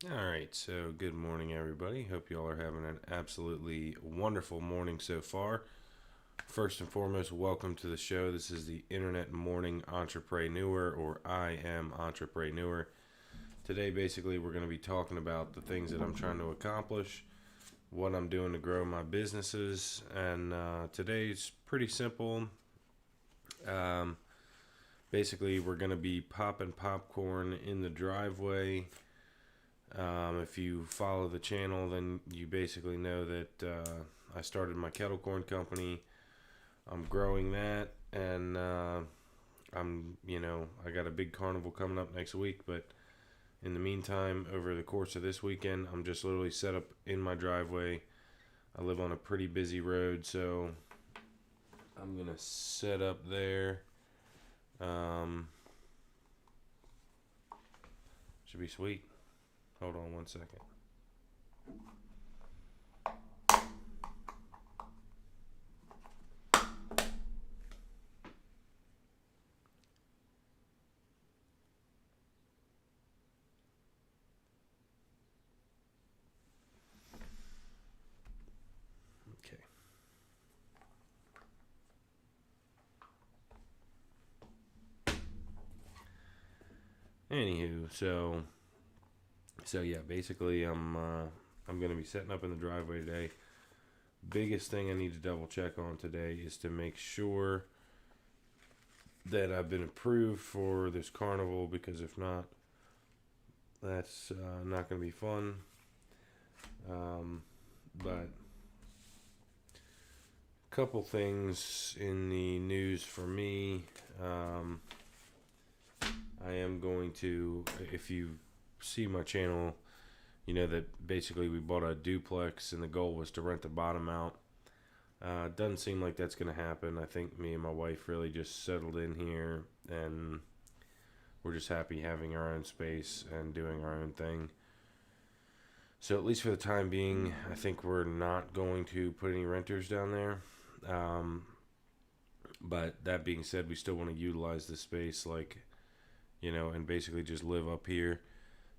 All right, so good morning, everybody. Hope you all are having an absolutely wonderful morning so far. First and foremost, welcome to the show. This is the Internet Morning Entrepreneur, or iAMentreprayneur. Today, basically, we're going to be talking about the things that I'm trying to accomplish, what I'm doing to grow my businesses, and today's pretty simple. Um, Basically, we're going to be popping popcorn in the driveway. If you follow the channel, then you basically know that I started my kettle corn company. I'm growing that, and I got a big carnival coming up next week. But in the meantime, over the course of this weekend, I'm just literally set up in my driveway. I live on a pretty busy road, so I'm gonna set up there. Um, should be sweet. Hold on one second. Okay. Anywho, so yeah, basically I'm gonna be setting up in the driveway today. Biggest thing I need to double check on today is to make sure that I've been approved for this carnival, because if not, that's not gonna be fun. But a couple things in the news for me. Um, I am going to, if you see my channel, you know that basically we bought a duplex and the goal was to rent the bottom out. Doesn't seem like that's going to happen. I think me and my wife really just settled in here, and we're just happy having our own space and doing our own thing. So at least for the time being, I think we're not going to put any renters down there. Um, but that being said, we still want to utilize the space, and basically just live up here.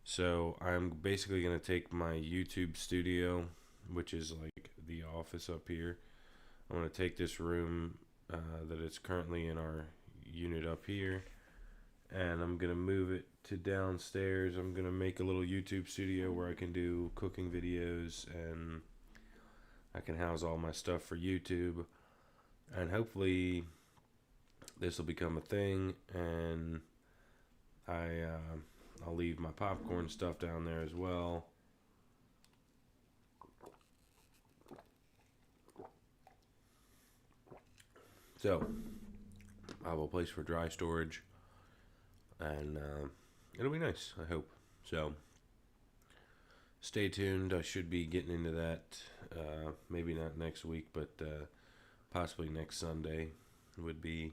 So I'm basically going to take my YouTube studio, which is like the office up here. I'm going to take this room that it's currently in our unit up here, and I'm going to move it to downstairs. I'm going to make a little YouTube studio where I can do cooking videos, and I can house all my stuff for YouTube. And hopefully this will become a thing, and I'll leave my popcorn stuff down there as well. So I have a place for dry storage, and it'll be nice, I hope. So stay tuned. I should be getting into that. Maybe not next week, but possibly next Sunday would be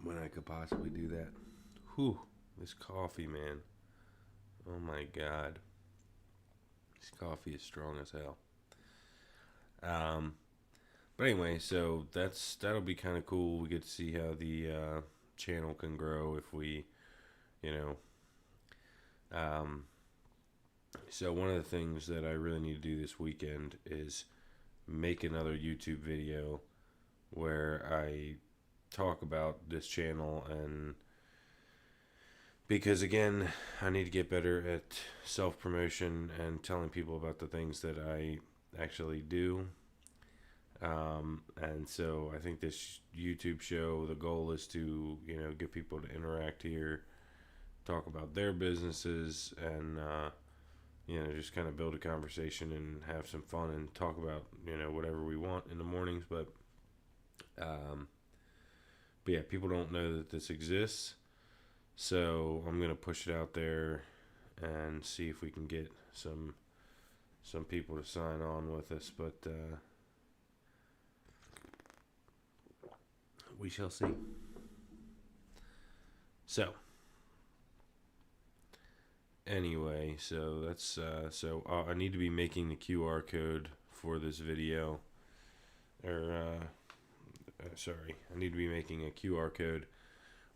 when I could possibly do that. Whew, this coffee, man. Oh my god. This coffee is strong as hell. Um, but anyway, so that'll be kind of cool. We get to see how the channel can grow if we, you know. Um, so one of the things that I really need to do this weekend is make another YouTube video where I talk about this channel, and because again, I need to get better at self promotion and telling people about the things that I actually do. And so I think this YouTube show, the goal is to, get people to interact here, talk about their businesses, and, just kind of build a conversation and have some fun and talk about, whatever we want in the mornings. Um, but yeah, people don't know that this exists. So I'm going to push it out there and see if we can get some people to sign on with us. But, we shall see. So, anyway, so that's I need to be making the QR code for this video, or sorry, I need to be making a QR code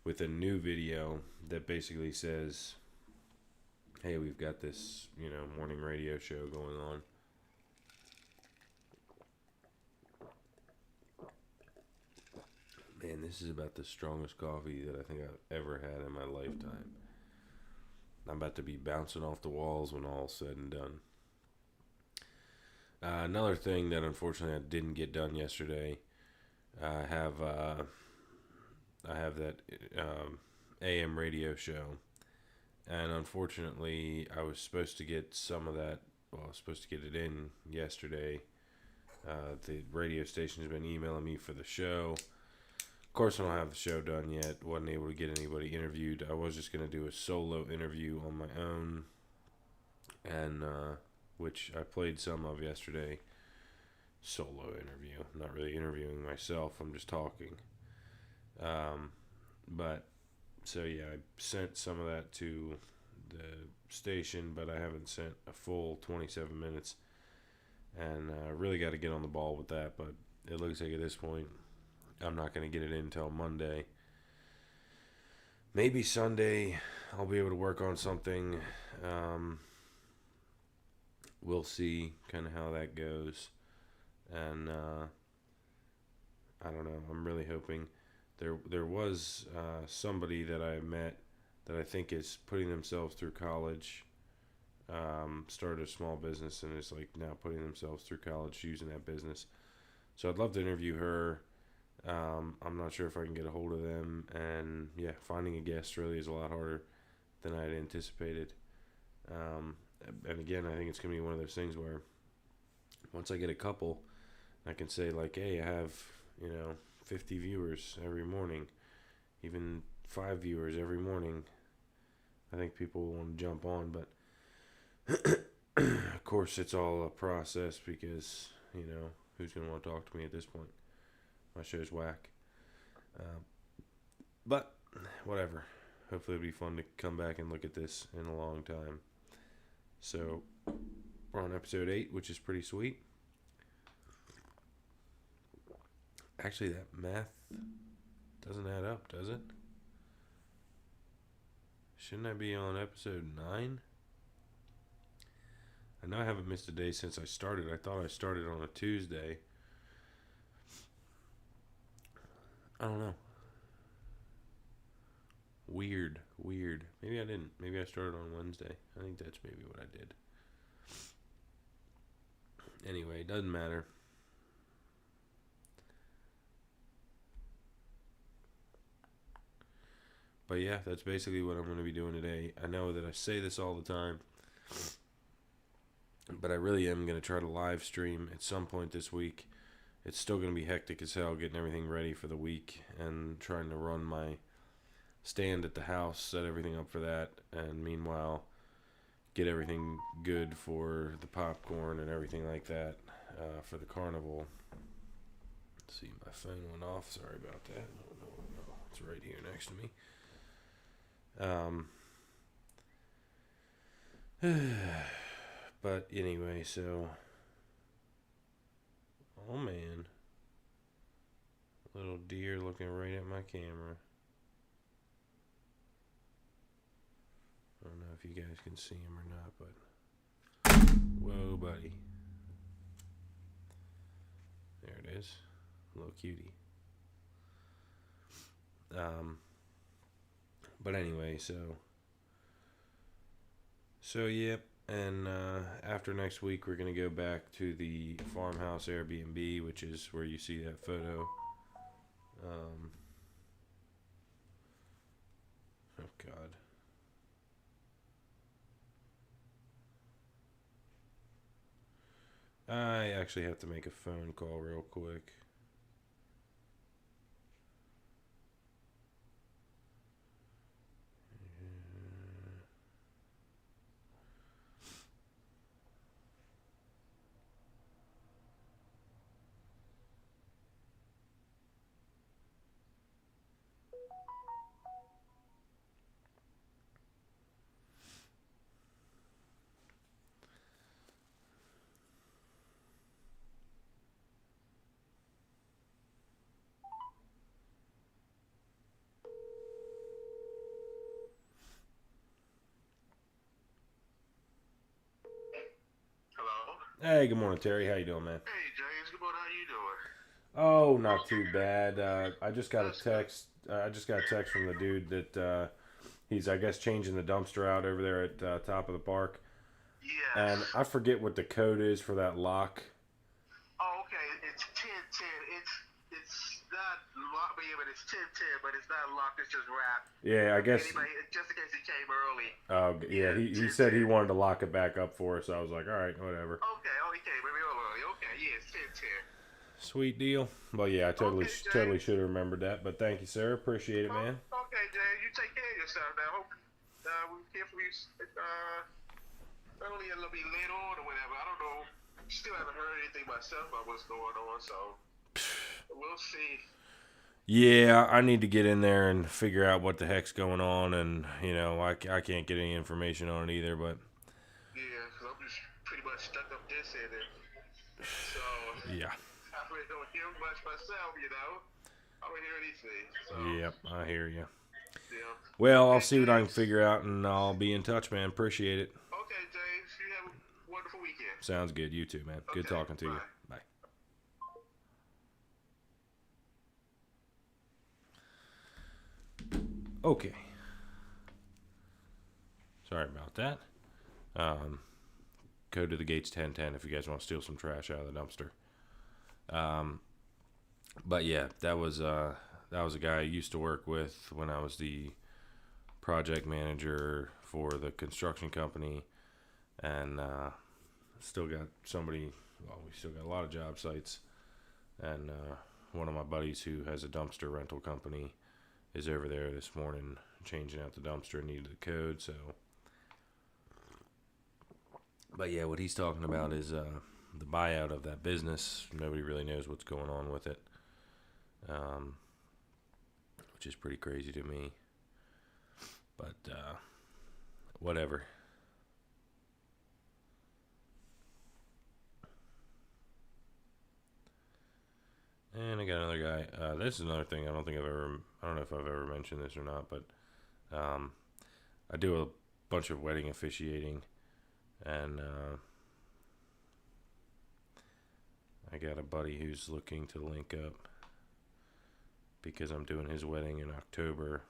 with a new video that basically says hey, we've got this, morning radio show going on. Man, this is about the strongest coffee that I think I've ever had in my lifetime. I'm about to be bouncing off the walls when all's said and done. Another thing that unfortunately I didn't get done yesterday, I have that AM radio show, and unfortunately I was supposed to get some of that. Well, I was supposed to get it in yesterday. The radio station's been emailing me for the show. Of course, I don't have the show done yet. Wasn't able to get anybody interviewed. I was just going to do a solo interview on my own, and which I played some of yesterday. Solo interview. I'm not really interviewing myself. I'm just talking. But, so yeah, I sent some of that to the station, but I haven't sent a full 27 minutes. And I really got to get on the ball with that, but it looks like at this point, I'm not going to get it in until Monday. Maybe Sunday I'll be able to work on something. We'll see kind of how that goes. And I don't know. I'm really hoping. There was somebody that I met that I think is putting themselves through college. Started a small business and is like now putting themselves through college using that business. So I'd love to interview her. I'm not sure if I can get a hold of them, and yeah, finding a guest really is a lot harder than I had anticipated. And again, I think it's gonna be one of those things where once I get a couple, I can say like, hey, I have 50 viewers every morning, even 5 viewers every morning. I think people will want to jump on, but of course it's all a process because who's gonna want to talk to me at this point? My show's whack. But whatever. Hopefully it'll be fun to come back and look at this in a long time. So we're on episode 8, which is pretty sweet. Actually, that math doesn't add up, does it? Shouldn't I be on episode 9? I know I haven't missed a day since I started. I thought I started on a Tuesday. I don't know. Weird. Maybe I didn't. Maybe I started on Wednesday. I think that's maybe what I did. Anyway, doesn't matter. But yeah, that's basically what I'm going to be doing today. I know that I say this all the time, but I really am going to try to live stream at some point this week. It's still going to be hectic as hell getting everything ready for the week and trying to run my stand at the house, set everything up for that, and meanwhile get everything good for the popcorn and everything like that for the carnival. Let's see, my phone went off. Sorry about that. No, it's right here next to me. But anyway, so oh man, little deer looking right at my camera. I don't know if you guys can see him or not, but whoa, buddy. There it is, little cutie. But anyway, so yep. And after next week, we're going to go back to the farmhouse Airbnb, which is where you see that photo. Oh, God. I actually have to make a phone call real quick. Hey, good morning, Terry. How you doing, man? Hey James, good morning. How you doing? Oh, not too bad. I just got a That's good. text. I just got a text from the dude that he's, I guess, changing the dumpster out over there at top of the park, Yes. and I forget what the code is for that lock. Oh, okay. It's 10-10. It's not locked, but it's 10-10, but it's not locked. It's just wrapped. Yeah, I If guess. anybody, just in case he came early. Yeah, Yeah, he said he 10-10. wanted to lock it back up for us. So I was like, all right, whatever. Okay. Oh, he came maybe early. Okay. Yeah, it's 10-10. Sweet deal. Well, yeah, I Okay, totally James. should have remembered that. But thank you, sir. Appreciate it, Oh, man. okay, James. You take care of yourself now. Hope we hear from you early a little bit later on or whatever. I don't know. Still haven't heard anything myself about what's going on, so we'll see. Yeah, I need to get in there and figure out what the heck's going on, and I can't get any information on it either. But Yeah, because I'm just pretty much stuck up this end, and so yeah, I really don't hear much myself, you know. I don't hear anything, so yep, I hear you. yeah. Well, I'll Okay, see what I can James. figure out, and I'll be in touch, man. Appreciate it. Okay, James. You have a wonderful weekend. Sounds good. You too, man. Good Okay, talking to you. bye. Bye. Okay. Sorry about that. Um, Code to the gates 1010 if you guys want to steal some trash out of the dumpster. Um, but yeah, that was a guy I used to work with when I was the project manager for the construction company, and still got somebody. Well, we still got a lot of job sites, and one of my buddies who has a dumpster rental company is over there this morning changing out the dumpster and needed the code. So, but yeah, what he's talking about is the buyout of that business. Nobody really knows what's going on with it, um, which is pretty crazy to me. But whatever. And I got another guy. This is another thing. I don't know if I've ever mentioned this or not, but um, I do a bunch of wedding officiating, and I got a buddy who's looking to link up because I'm doing his wedding in October.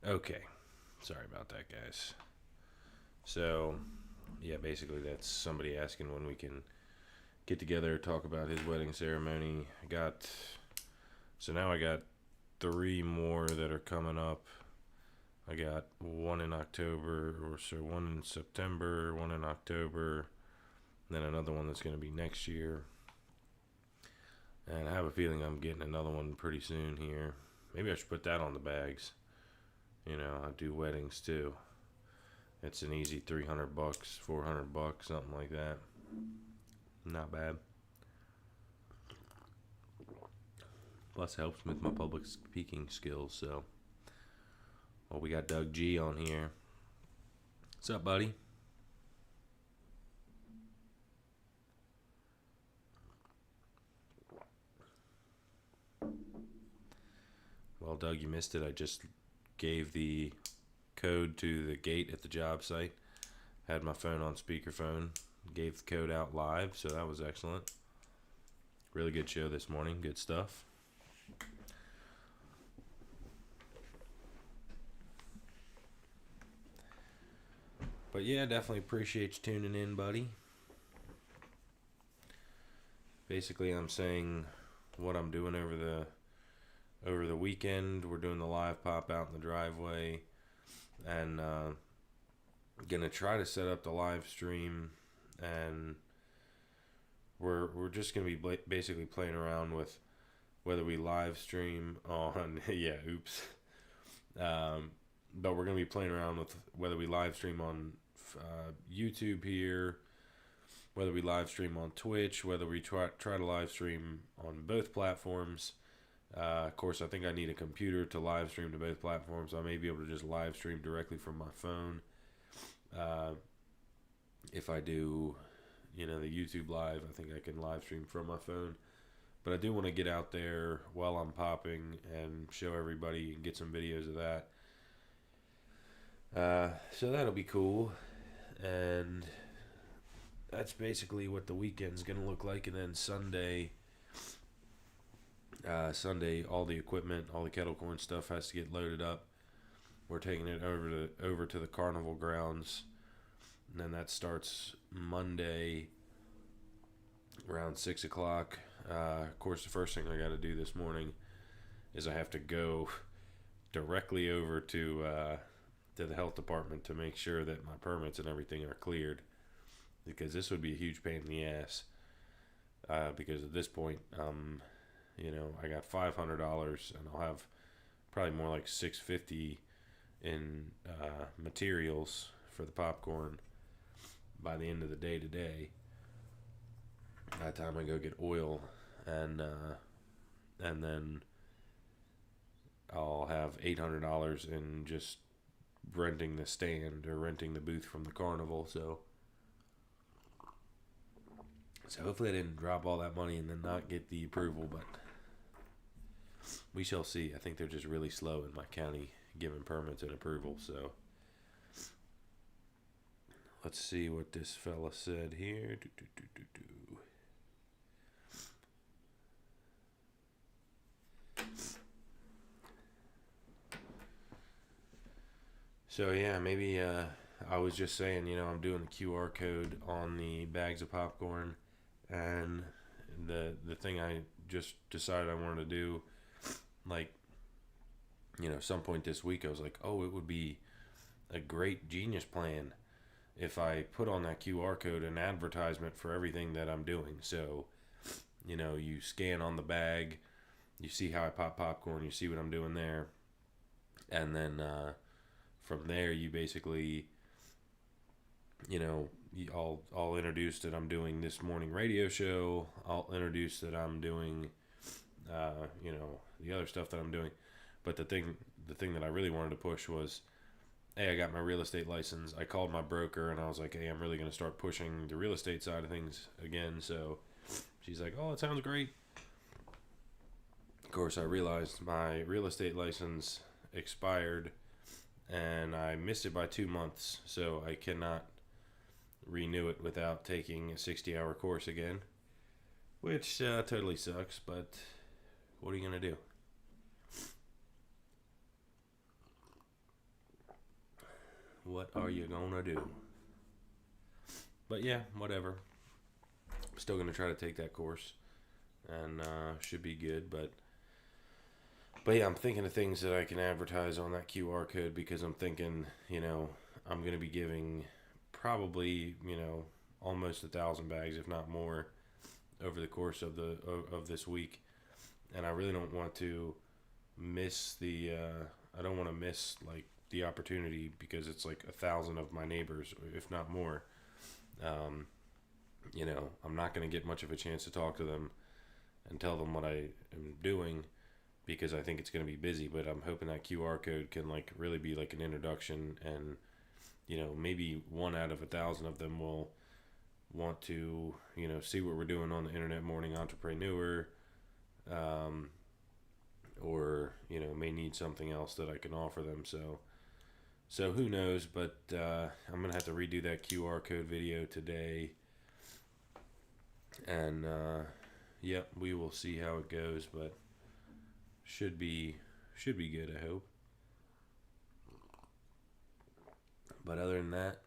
Okay, sorry about that, guys. So, yeah, basically that's somebody asking when we can get together, talk about his wedding ceremony. I got three more that are coming up. I got one in October, or so one in September, one in October, then another one that's going to be next year. And I have a feeling I'm getting another one pretty soon here. Maybe I should put that on the bags. I do weddings too. It's an easy $300, $400, something like that. Not bad. Plus helps with my public speaking skills. So, well, we got Doug G on here. What's up, buddy? Well, Doug, you missed it. I just gave the code to the gate at the job site. Had my phone on speakerphone. Gave the code out live, so that was excellent. Really good show this morning. Good stuff. But yeah, definitely appreciate you tuning in, buddy. Basically, I'm saying what I'm doing over the weekend. We're doing the live pop out in the driveway, and gonna try to set up the live stream, and we're just gonna be basically playing around with whether we live stream on but we're gonna be playing around with whether we live stream on YouTube here, whether we live stream on Twitch, whether we try to live stream on both platforms. Of course, I think I need a computer to live stream to both platforms. I may be able to just live stream directly from my phone. If I do, the YouTube live, I think I can live stream from my phone. But I do want to get out there while I'm popping and show everybody and get some videos of that. So that'll be cool. And that's basically what the weekend's going to look like. And then Sunday, all the equipment, all the kettle corn stuff has to get loaded up. We're taking it over to the carnival grounds. And then that starts Monday around 6 o'clock. Of course, the first thing I got to do this morning is I have to go directly over to the health department to make sure that my permits and everything are cleared, because this would be a huge pain in the ass. Because at this point, I got $500, and I'll have probably more like $650 in materials for the popcorn by the end of the day today. By the time I go get oil, and then I'll have $800 in just renting the stand or renting the booth from the carnival. So hopefully I didn't drop all that money and then not get the approval, but we shall see. I think they're just really slow in my county giving permits and approval. So let's see what this fella said here. So yeah, maybe I was just saying, I'm doing the QR code on the bags of popcorn, and the thing I just decided I wanted to do, like, some point this week, I was like, oh, it would be a great genius plan if I put on that QR code an advertisement for everything that I'm doing. So, you scan on the bag, you see how I pop popcorn, you see what I'm doing there, and then from there you basically, I'll introduce that I'm doing this morning radio show. I'll introduce that I'm doing, the other stuff that I'm doing. But the thing that I really wanted to push was, hey, I got my real estate license. I called my broker and I was like, hey, I'm really going to start pushing the real estate side of things again. So she's like, oh, it sounds great. Of course, I realized my real estate license expired and I missed it by 2 months. So I cannot renew it without taking a 60-hour course again, which totally sucks, but what are you going to do? What are you going to do? But yeah, whatever. I'm still going to try to take that course, and should be good, but yeah, I'm thinking of things that I can advertise on that QR code, because I'm thinking, I'm going to be giving probably, almost 1,000 bags, if not more, over the course of this week. And I really don't want to miss the opportunity, because it's like 1,000 of my neighbors, if not more. I'm not going to get much of a chance to talk to them and tell them what I am doing, because I think it's going to be busy. But I'm hoping that QR code can really be like an introduction, and maybe 1 out of 1,000 of them will want to see what we're doing on the Internet Morning Entrepreneur, or may need something else that I can offer them. So who knows, but I'm gonna have to redo that QR code video today, and yep, we will see how it goes, but should be good, I hope. But other than that,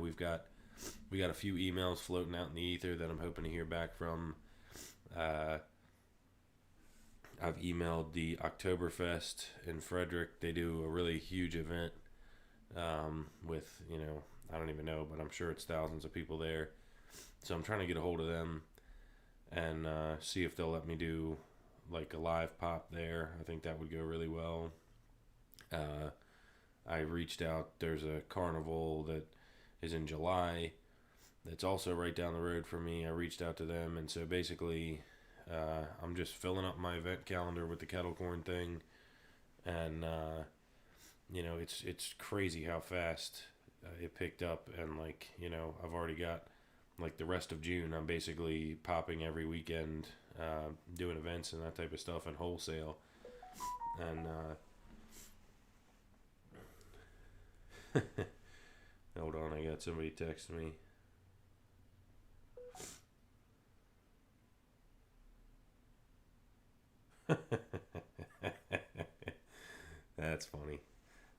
we got a few emails floating out in the ether that I'm hoping to hear back from. I've emailed the Oktoberfest in Frederick. They do a really huge event with, I don't even know, but I'm sure it's thousands of people there. So I'm trying to get a hold of them and see if they'll let me do like a live pop there. I think that would go really well. I reached out. There's a carnival that is in July that's also right down the road from me. I reached out to them, and so basically I'm just filling up my event calendar with the kettle corn thing, and it's crazy how fast it picked up, and I've already got like the rest of June. I'm basically popping every weekend, doing events and that type of stuff and wholesale, and hold on, I got somebody text me. That's funny.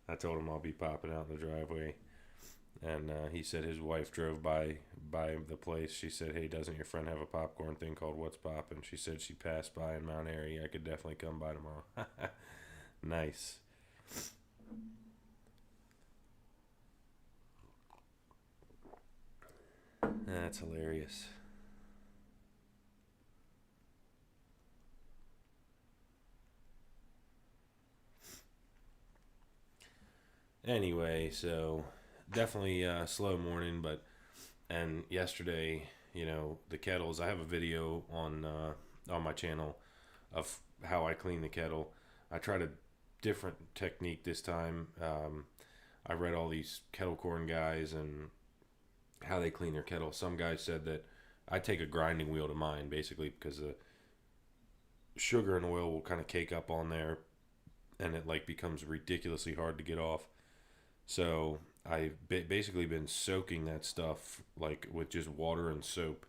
I told him I'll be popping out in the driveway, and he said his wife drove by the place. She said, "Hey, doesn't your friend have a popcorn thing called What's Poppin'?" She said she passed by in Mount Airy. I could definitely come by tomorrow. Nice. That's hilarious. Anyway, so definitely a slow morning, and yesterday, the kettles. I have a video on my channel of how I clean the kettle. I tried a different technique this time. I read all these kettle corn guys and how they clean their kettle. Some guys said that I take a grinding wheel to mine, basically because the sugar and oil will kind of cake up on there, and it becomes ridiculously hard to get off. So I've basically been soaking that stuff with just water and soap.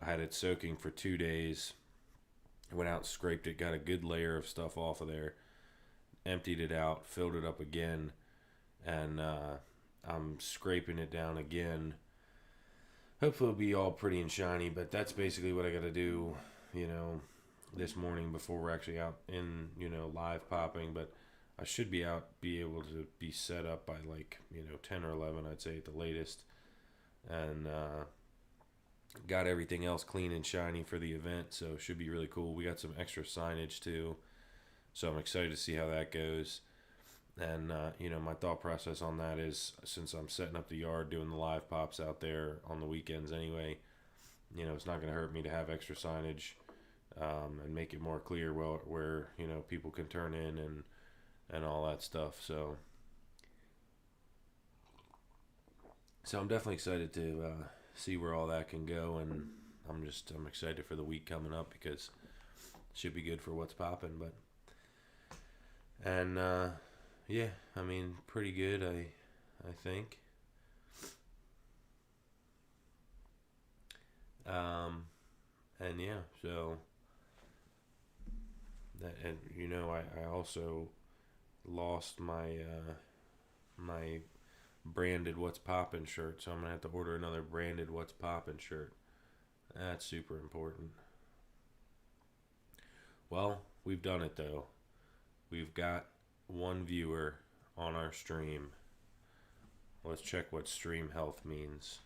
I had it soaking for 2 days. Went out, scraped it, got a good layer of stuff off of there, emptied it out, filled it up again, and I'm scraping it down again. Hopefully it'll be all pretty and shiny, but that's basically what I got to do, this morning before we're actually out in, live popping. But I should be able to be set up by 10 or 11, I'd say at the latest. And got everything else clean and shiny for the event, so it should be really cool. We got some extra signage too, so I'm excited to see how that goes. And my thought process on that is, since I'm setting up the yard, doing the live pops out there on the weekends anyway, it's not going to hurt me to have extra signage, and make it more clear where people can turn in and all that stuff. So I'm definitely excited to see where all that can go, and I'm excited for the week coming up because it should be good for what's popping. But yeah, I mean, pretty good, I think. And yeah, so that, and I also lost my branded What's Poppin' shirt, so I'm gonna have to order another branded What's Poppin' shirt. That's super important. Well, we've done it though. We've got one viewer on our stream. Let's check what stream health means.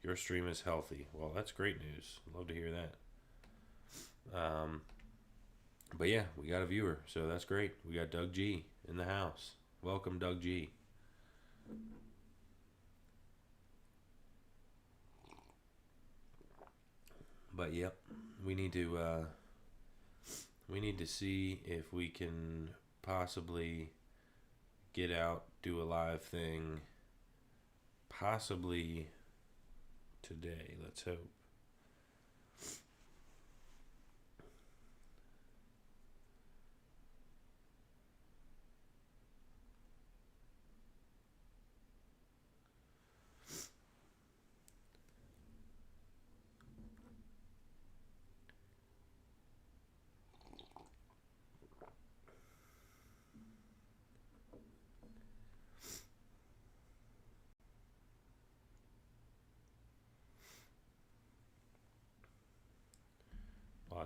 Your stream is healthy. Well, that's great news. Love to hear that. But yeah, we got a viewer, so that's great. We got Doug G in the house. Welcome, Doug G. But yep, we need to see if we can possibly get out, do a live thing, possibly today. Let's hope.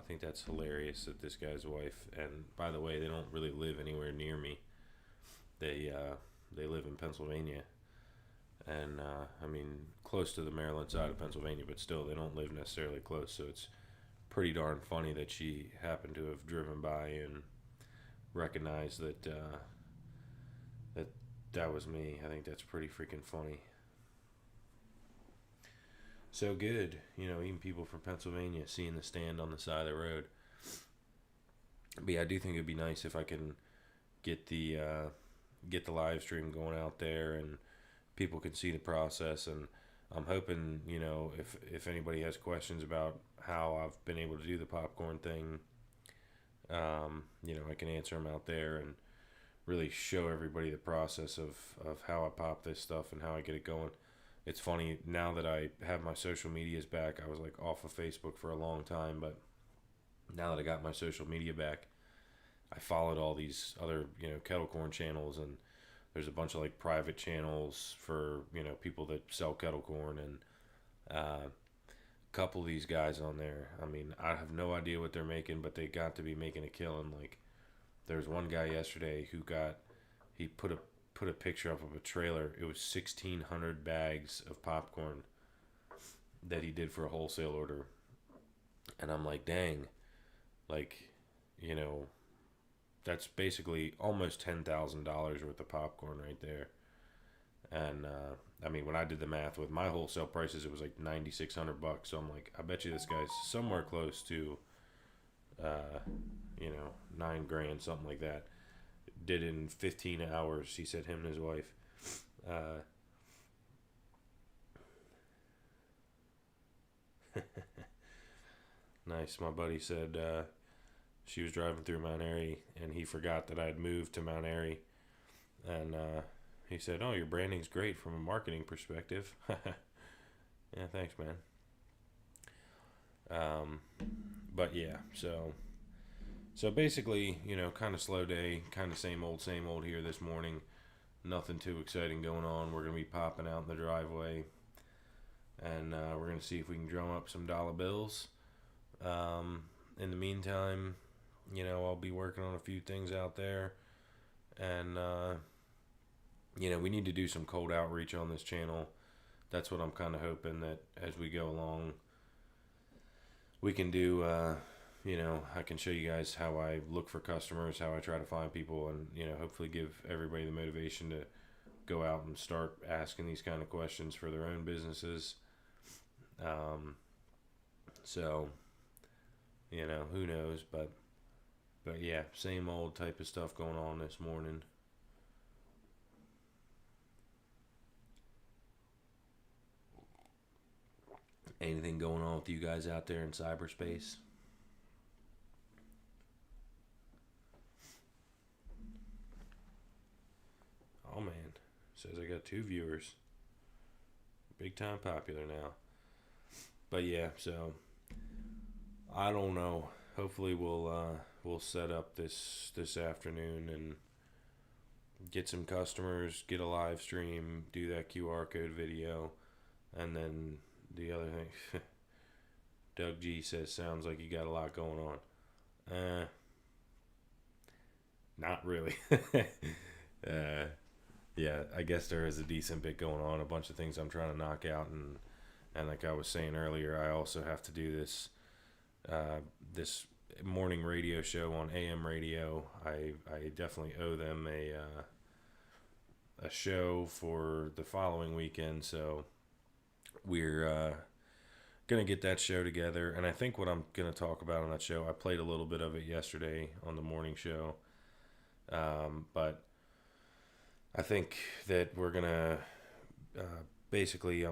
think that's hilarious that this guy's wife, and by the way, they don't really live anywhere near me. They live in Pennsylvania, and I mean close to the Maryland side of Pennsylvania, but still they don't live necessarily close. So it's pretty darn funny that she happened to have driven by and recognized that was me. I think that's pretty freaking funny. So good, even people from Pennsylvania seeing the stand on the side of the road. But yeah, I do think it'd be nice if I can get the live stream going out there and people can see the process. And I'm hoping, if anybody has questions about how I've been able to do the popcorn thing, I can answer them out there and really show everybody the process of how I pop this stuff and how I get it going. It's funny, now that I have my social medias back, I was like off of Facebook for a long time, but now that I got my social media back, I followed all these other, kettle corn channels, and there's a bunch of like private channels for, people that sell kettle corn, and a couple of these guys on there, I mean, I have no idea what they're making, but they got to be making a killing. Like, there's one guy yesterday he put a picture up of a trailer. It was 1,600 bags of popcorn that he did for a wholesale order. And I'm like, dang, like, that's basically almost $10,000 worth of popcorn right there. And, I mean, when I did the math with my wholesale prices, it was like $9,600. So I'm like, I bet you this guy's somewhere close to, $9,000, something like that. Did in 15 hours, he said, him and his wife. Nice. My buddy said she was driving through Mount Airy, and he forgot that I had moved to Mount Airy. And he said, oh, your branding's great from a marketing perspective. Yeah, thanks, man. But yeah, so basically, kind of slow day, kind of same old here this morning. Nothing too exciting going on. We're going to be popping out in the driveway, and we're going to see if we can drum up some dollar bills. In the meantime, I'll be working on a few things out there, and, we need to do some cold outreach on this channel. That's what I'm kind of hoping that as we go along, we can do, I can show you guys how I look for customers, how I try to find people, and, hopefully give everybody the motivation to go out and start asking these kind of questions for their own businesses. So, who knows, but yeah, same old type of stuff going on this morning. Anything going on with you guys out there in cyberspace? Oh man, says I got 2 viewers. Big time popular now. But yeah, so I don't know. Hopefully we'll set up this afternoon and get some customers, get a live stream, do that QR code video, and then the other thing. Doug G says, sounds like you got a lot going on. Not really. Yeah, I guess there is a decent bit going on. A bunch of things I'm trying to knock out, and like I was saying earlier, I also have to do this morning radio show on AM radio. I definitely owe them a show for the following weekend, so we're gonna get that show together. And I think what I'm gonna talk about on that show, I played a little bit of it yesterday on the morning show, but I think that we're gonna basically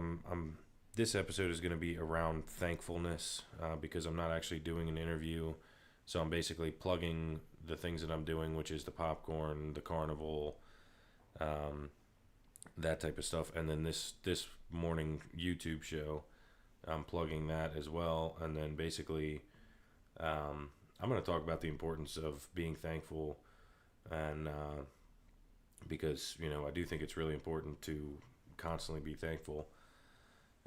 this episode is gonna be around thankfulness, because I'm not actually doing an interview, so I'm basically plugging the things that I'm doing, which is the popcorn, the carnival, that type of stuff, and then this morning YouTube show, I'm plugging that as well. And then basically I'm going to talk about the importance of being thankful, and because I do think it's really important to constantly be thankful,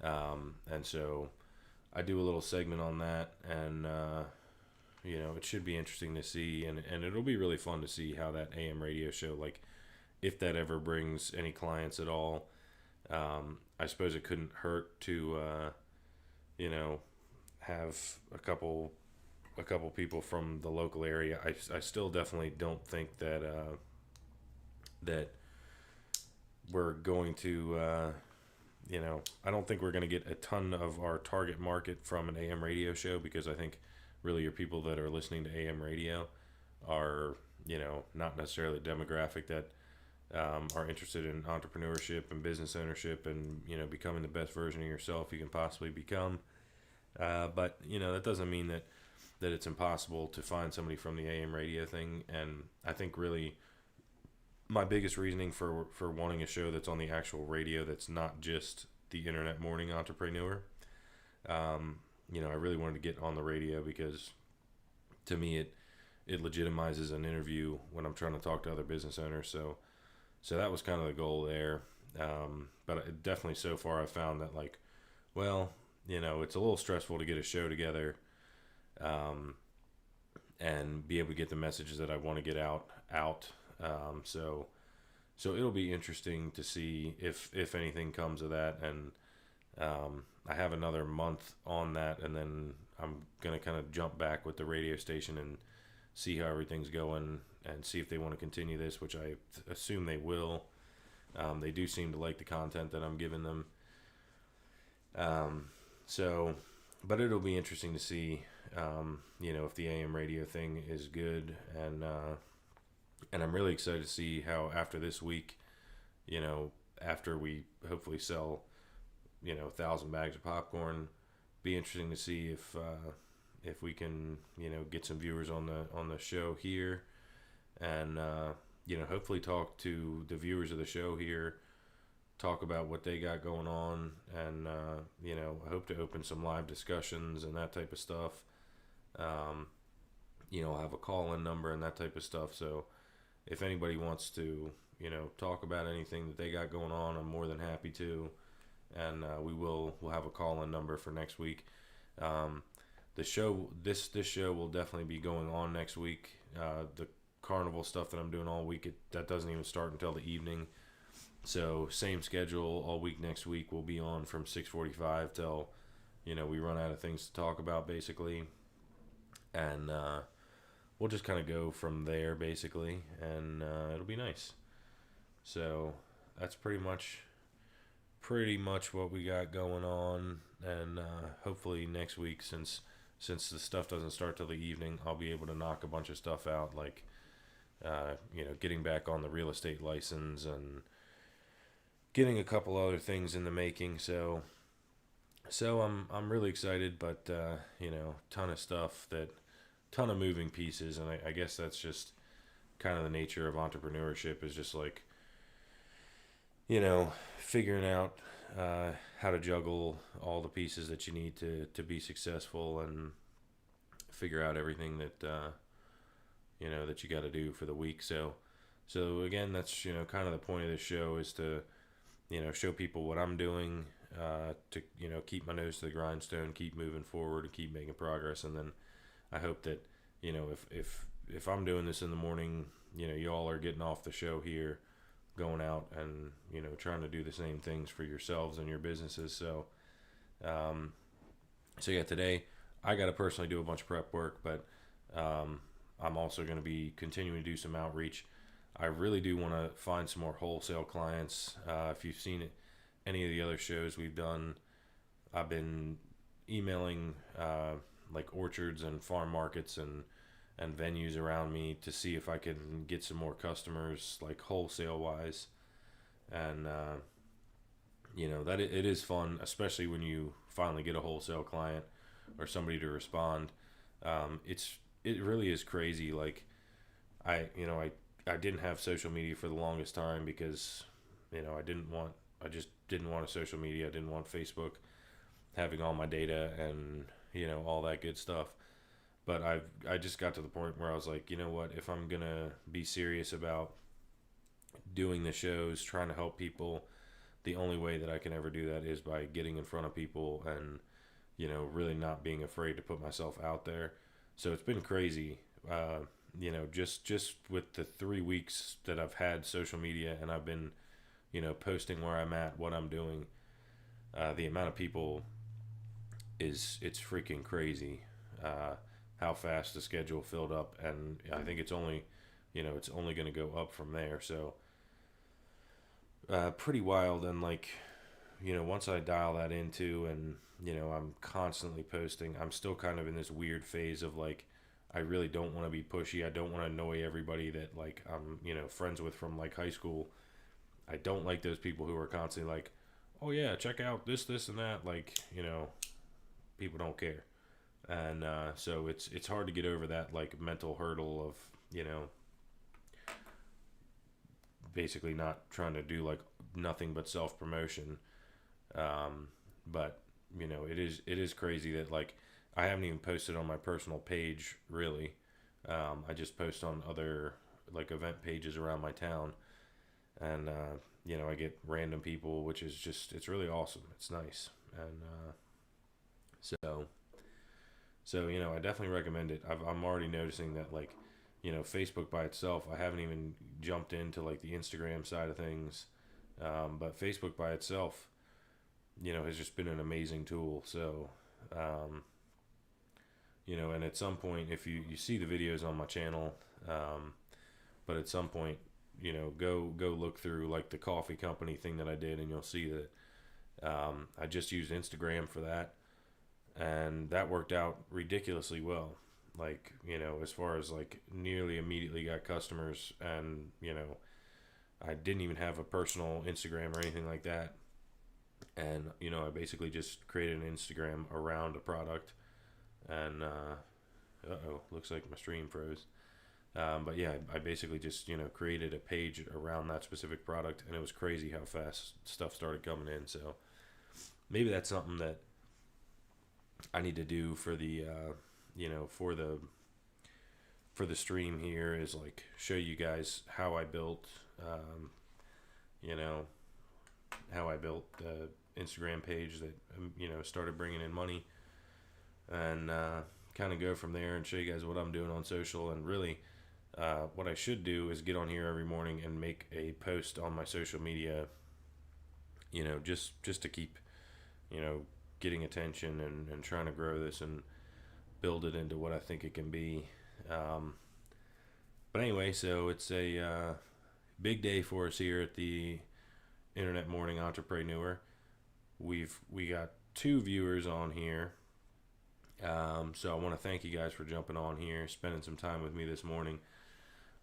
and so I do a little segment on that, and it should be interesting to see, and it'll be really fun to see how that AM radio show, like, if that ever brings any clients at all. I suppose it couldn't hurt to, have a couple people from the local area. I still definitely don't think that that we're going to, I don't think we're going to get a ton of our target market from an AM radio show, because I think really your people that are listening to AM radio are, not necessarily the demographic that are interested in entrepreneurship and business ownership and, becoming the best version of yourself you can possibly become. But, that doesn't mean that it's impossible to find somebody from the AM radio thing. And I think really my biggest reasoning for wanting a show that's on the actual radio, that's not just the internet morning entrepreneur. I really wanted to get on the radio because to me it legitimizes an interview when I'm trying to talk to other business owners. So that was kind of the goal there. But definitely so far I've found that, like, well, it's a little stressful to get a show together, and be able to get the messages that I want to get out. So it'll be interesting to see if anything comes of that. And I have another month on that, and then I'm gonna kind of jump back with the radio station and see how everything's going, and see if they want to continue this, which I assume they will. They do seem to like the content that I'm giving them. But it'll be interesting to see, if the AM radio thing is good, and I'm really excited to see how after this week, after we hopefully sell, 1,000 bags of popcorn, be interesting to see if we can, get some viewers on the show here, and hopefully talk to the viewers of the show here, talk about what they got going on, and I hope to open some live discussions and that type of stuff. I'll have a call-in number and that type of stuff. So if anybody wants to, talk about anything that they got going on, I'm more than happy to. And we'll have a call-in number for next week. The show, this show will definitely be going on next week. The carnival stuff that I'm doing all week, that doesn't even start until the evening. So same schedule all week next week. We'll be on from 6:45 till, we run out of things to talk about, basically. And we'll just kind of go from there, basically, and it'll be nice. So that's pretty much what we got going on. And hopefully next week, since the stuff doesn't start till the evening, I'll be able to knock a bunch of stuff out, like getting back on the real estate license and getting a couple other things in the making. So I'm really excited, but ton of moving pieces, and I guess that's just kind of the nature of entrepreneurship, is just like, figuring out how to juggle all the pieces that you need to be successful, and figure out everything that that you got to do for the week. So again, that's kind of the point of this show, is to show people what I'm doing, to keep my nose to the grindstone, keep moving forward, and keep making progress. And then I hope that if I'm doing this in the morning, y'all are getting off the show here, going out and trying to do the same things for yourselves and your businesses. So yeah, today I got to personally do a bunch of prep work, but I'm also going to be continuing to do some outreach. I really do want to find some more wholesale clients. If you've seen any of the other shows we've done, I've been emailing like orchards and farm markets and venues around me to see if I can get some more customers, like wholesale wise. And that it is fun, especially when you finally get a wholesale client or somebody to respond. It really is crazy. Like I didn't have social media for the longest time because I just didn't want a social media. I didn't want Facebook having all my data and all that good stuff. But I just got to the point where I was like, what, if I'm gonna be serious about doing the shows, trying to help people, the only way that I can ever do that is by getting in front of people and really not being afraid to put myself out there. So it's been crazy. Just with the 3 weeks that I've had social media and I've been, posting where I'm at, what I'm doing, the amount of people it's freaking crazy. How fast the schedule filled up, and I think it's only going to go up from there. So pretty wild. And like, once I dial that into, and I'm constantly posting, I'm still kind of in this weird phase of like, I really don't want to be pushy. I don't want to annoy everybody that like I'm friends with from like high school. I don't like those people who are constantly like, oh yeah, check out this and that. Like, people don't care. And so it's hard to get over that like mental hurdle of basically not trying to do like nothing but self promotion. But it is crazy that like I haven't even posted on my personal page really. I just post on other like event pages around my town, and I get random people, which is just it's really awesome. It's nice. And so I definitely recommend it. I'm already noticing that like Facebook by itself, I haven't even jumped into like the Instagram side of things, but Facebook by itself has just been an amazing tool. So and at some point, if you see the videos on my channel, but at some point go look through like the coffee company thing that I did, and you'll see that I just used Instagram for that, and that worked out ridiculously well. Like as far as like nearly immediately got customers, and I didn't even have a personal Instagram or anything like that. And I basically just created an Instagram around a product, and looks like my stream froze. But yeah, I basically just created a page around that specific product, and it was crazy how fast stuff started coming in. So maybe that's something that I need to do for the for the stream here, is like show you guys how I built you know how I built the Instagram page that started bringing in money, and kind of go from there and show you guys what I'm doing on social. And really what I should do is get on here every morning and make a post on my social media, just to keep getting attention, and trying to grow this and build it into what I think it can be. But anyway, so it's a big day for us here at the Internet Morning Entrepreneur. We got 2 viewers on here. So I want to thank you guys for jumping on here, spending some time with me this morning.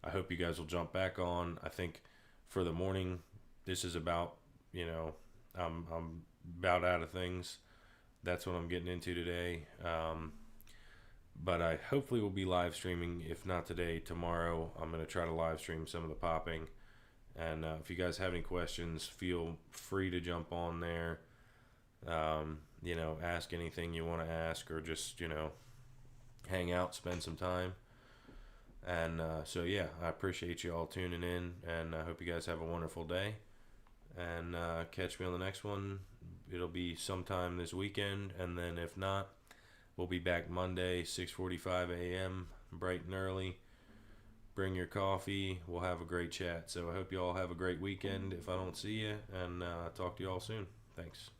I hope you guys will jump back on. I think for the morning, this is about, I'm about out of things. That's what I'm getting into today. But I hopefully will be live streaming. If not today, tomorrow, I'm going to try to live stream some of the popping. And if you guys have any questions, feel free to jump on there. Ask anything you want to ask, or just, hang out, spend some time. And so, yeah, I appreciate you all tuning in, and I hope you guys have a wonderful day. And catch me on the next one. It'll be sometime this weekend, and then if not, we'll be back Monday, 6:45 a.m., bright and early. Bring your coffee. We'll have a great chat. So I hope you all have a great weekend if I don't see you, and talk to you all soon. Thanks.